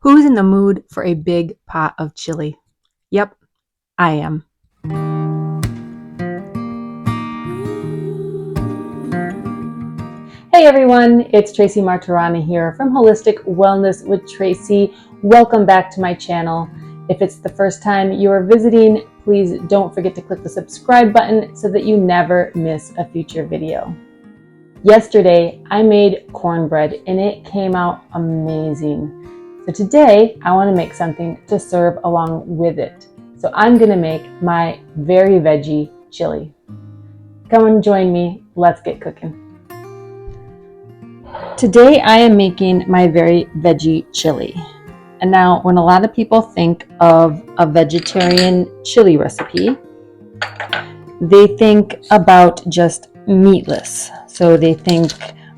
Who's in the mood for a big pot of chili? Yep, I am. Hey everyone, it's Tracy Martirana here from Holistic Wellness with Tracy. Welcome back to my channel. If it's the first time you are visiting, please don't forget to click the subscribe button so that you never miss a future video. Yesterday, I made cornbread and it came out amazing. So today, I want to make something to serve along with it. So I'm going to make my very veggie chili. Come and join me. Let's get cooking. Today, I am making my very veggie chili. And now, when a lot of people think of a vegetarian chili recipe, they think about just meatless. So they think,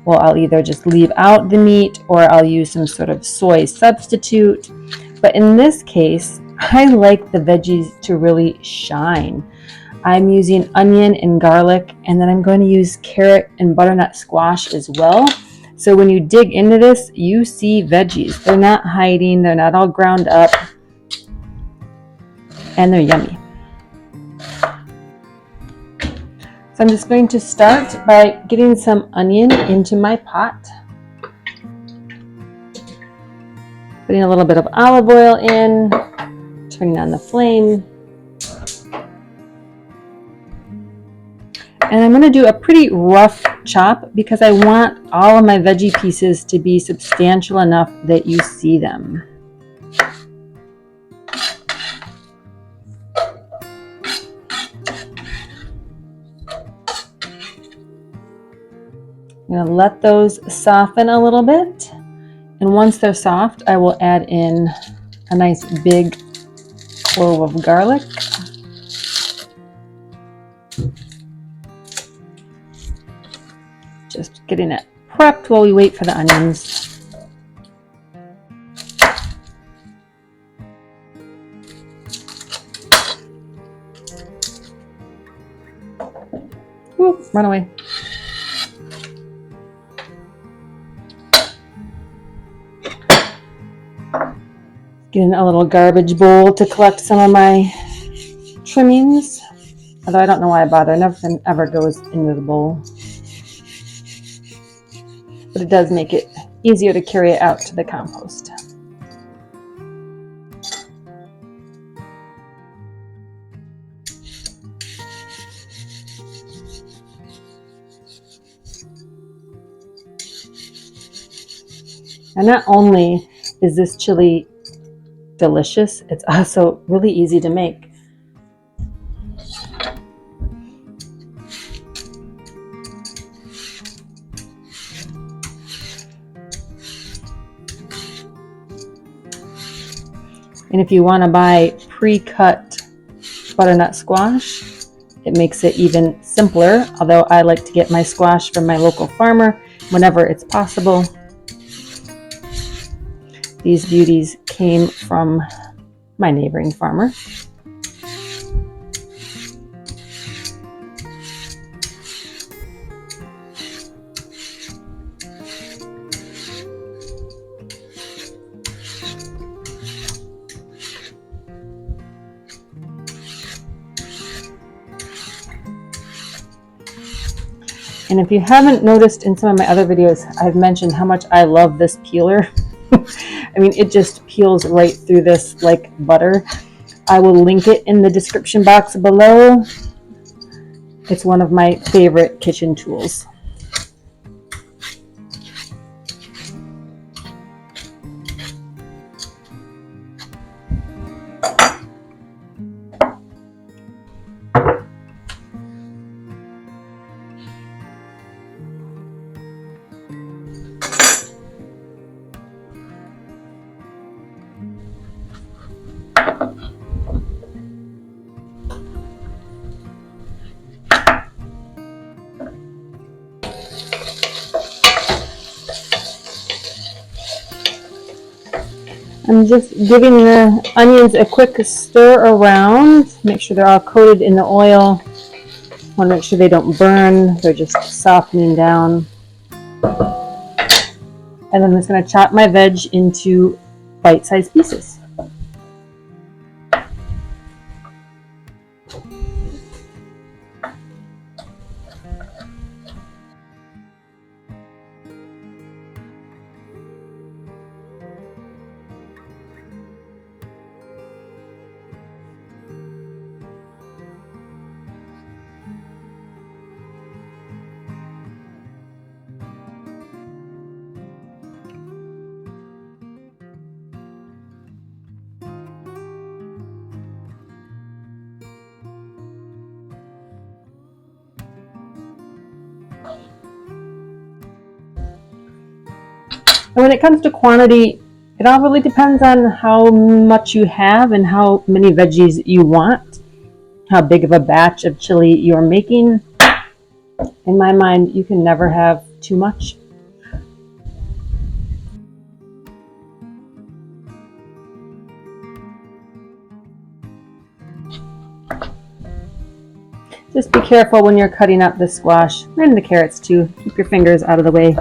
well, I'll either just leave out the meat or I'll use some sort of soy substitute. But in this case, I like the veggies to really shine. I'm using onion and garlic, and then I'm going to use carrot and butternut squash as well. So when you dig into this, you see veggies. They're not hiding, they're not all ground up, and they're yummy. So I'm just going to start by getting some onion into my pot. Putting a little bit of olive oil in, turning on the flame. And I'm going to do a pretty rough chop because I want all of my veggie pieces to be substantial enough that you see them. I'm going to let those soften a little bit. And once they're soft, I will add in a nice big clove of garlic. Just getting it prepped while we wait for the onions. Ooh, run away. Getting a little garbage bowl to collect some of my trimmings. Although I don't know why I bother. Nothing ever goes into the bowl. But it does make it easier to carry it out to the compost. And not only is this chili delicious, it's also really easy to make. And if you want to buy pre-cut butternut squash, it makes it even simpler, although I like to get my squash from my local farmer whenever it's possible. These beauties came from my neighboring farmer. And if you haven't noticed in some of my other videos, I've mentioned how much I love this peeler. I mean, it just peels right through this like butter. I will link it in the description box below. It's one of my favorite kitchen tools. I'm just giving the onions a quick stir around. Make sure they're all coated in the oil. Want to make sure they don't burn. They're just softening down. And then I'm just going to chop my veg into bite-sized pieces. And when it comes to quantity, it all really depends on how much you have and how many veggies you want, how big of a batch of chili you're making. In my mind, you can never have too much. Just be careful when you're cutting up the squash and the carrots too. Keep your fingers out of the way.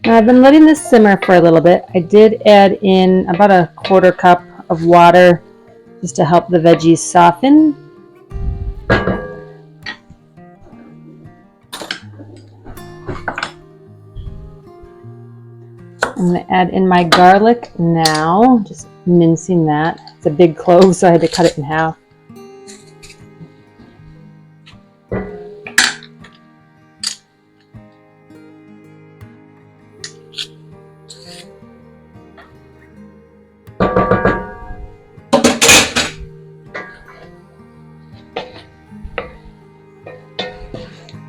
Now I've been letting this simmer for a little bit. I did add in about a 1/4 cup of water just to help the veggies soften. I'm going to add in my garlic now, just mincing that. It's a big clove, so I had to cut it in half.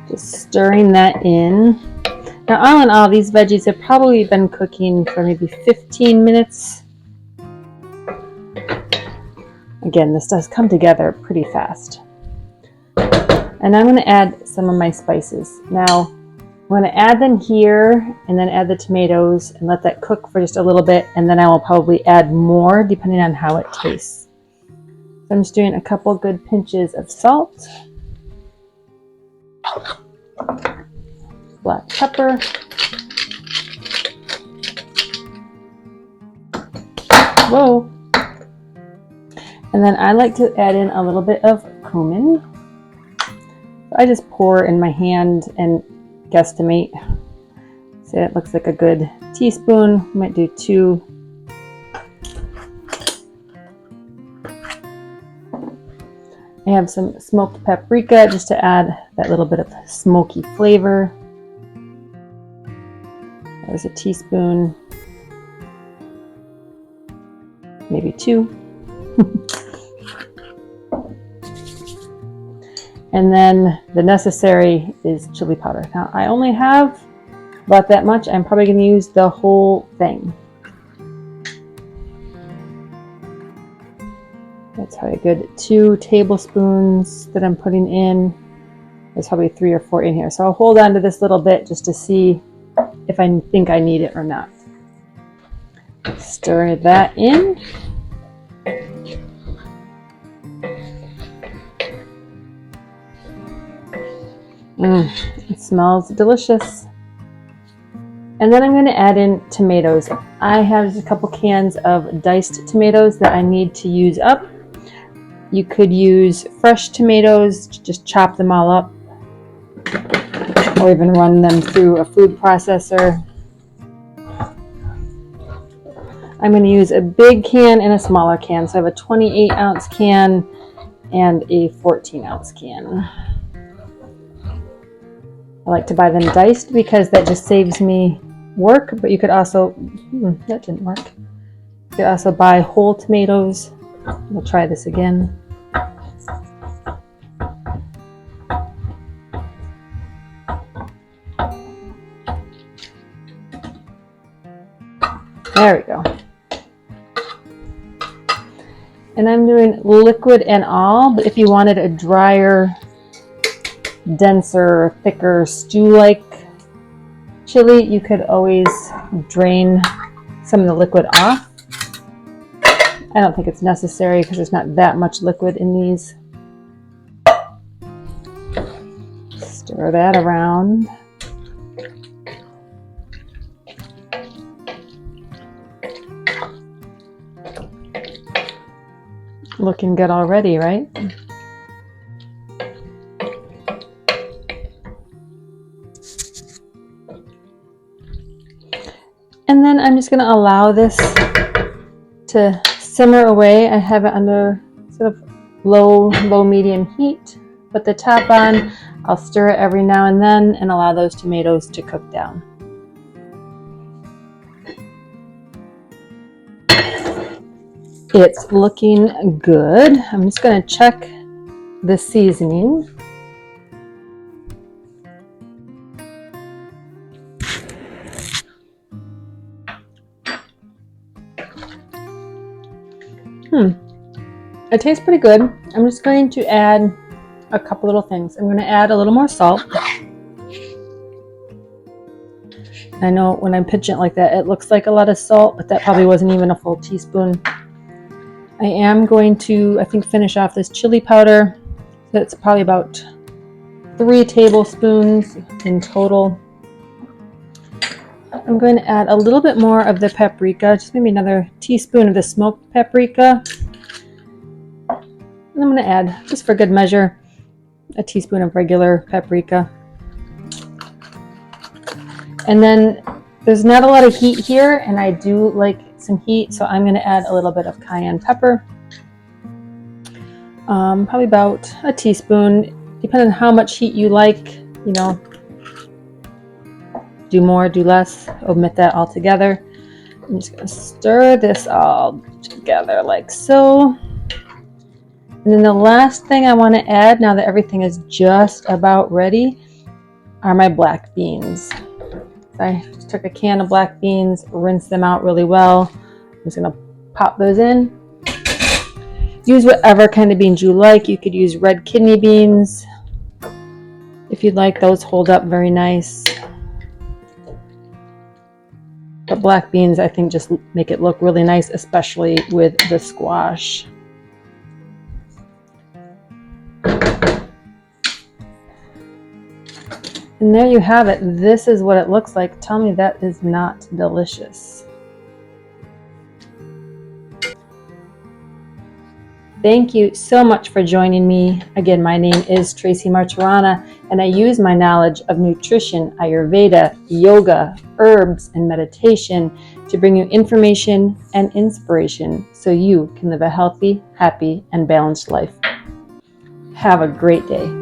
Just stirring that in. Now, all in all, these veggies have probably been cooking for maybe 15 minutes. Again, this does come together pretty fast. And I'm going to add some of my spices. Now, I'm going to add them here and then add the tomatoes and let that cook for just a little bit. And then I will probably add more depending on how it tastes. So I'm just doing a couple good pinches of salt. Black pepper, whoa, and then I like to add in a little bit of cumin. So I just pour in my hand and guesstimate. So it looks like a good teaspoon. Might do 2. I have some smoked paprika just to add that little bit of smoky flavor. There's a teaspoon, maybe 2. And then the necessary is chili powder. Now I only have about that much. I'm probably going to use the whole thing. That's probably a good 2 tablespoons that I'm putting in. There's probably 3 or 4 in here. So I'll hold on to this little bit just to see if I think I need it or not. Stir that in. It smells delicious. And then I'm going to add in tomatoes. I have just a couple cans of diced tomatoes that I need to use up. You could use fresh tomatoes, just chop them all up, or even run them through a food processor. I'm going to use a big can and a smaller can. So I have a 28 ounce can and a 14 ounce can. I like to buy them diced because that just saves me work, but you could also, that didn't work. You could also buy whole tomatoes. We'll try this again. There we go. And I'm doing liquid and all, but if you wanted a drier, denser, thicker, stew-like chili, you could always drain some of the liquid off. I don't think it's necessary because there's not that much liquid in these. Stir that around. Looking good already, right? And then I'm just going to allow this to simmer away. I have it under sort of low medium heat. Put the top on. I'll stir it every now and then and allow those tomatoes to cook down. It's looking good. I'm just going to check the seasoning. It tastes pretty good. I'm just going to add a couple little things. I'm going to add a little more salt. I know when I'm pitching it like that, it looks like a lot of salt, but that probably wasn't even a full teaspoon. I am going to, I think, finish off this chili powder. That's probably about 3 tablespoons in total. I'm going to add a little bit more of the paprika, just maybe another teaspoon of the smoked paprika. And I'm going to add, just for good measure, a teaspoon of regular paprika. And then there's not a lot of heat here, and I do like some heat, so I'm going to add a little bit of cayenne pepper. Probably about a teaspoon, depending on how much heat you like, you know. Do more, do less, omit that altogether. I'm just going to stir this all together like so. And then the last thing I want to add, now that everything is just about ready, are my black beans. I just took a can of black beans, rinsed them out really well. I'm just going to pop those in. Use whatever kind of beans you like. You could use red kidney beans if you'd like. Those hold up very nice. But black beans, I think, just make it look really nice, especially with the squash. And there you have it. This is what it looks like. Tell me that is not delicious. Thank you so much for joining me. Again, my name is Tracy Martirana, and I use my knowledge of nutrition, Ayurveda, yoga, herbs, and meditation to bring you information and inspiration so you can live a healthy, happy, and balanced life. Have a great day.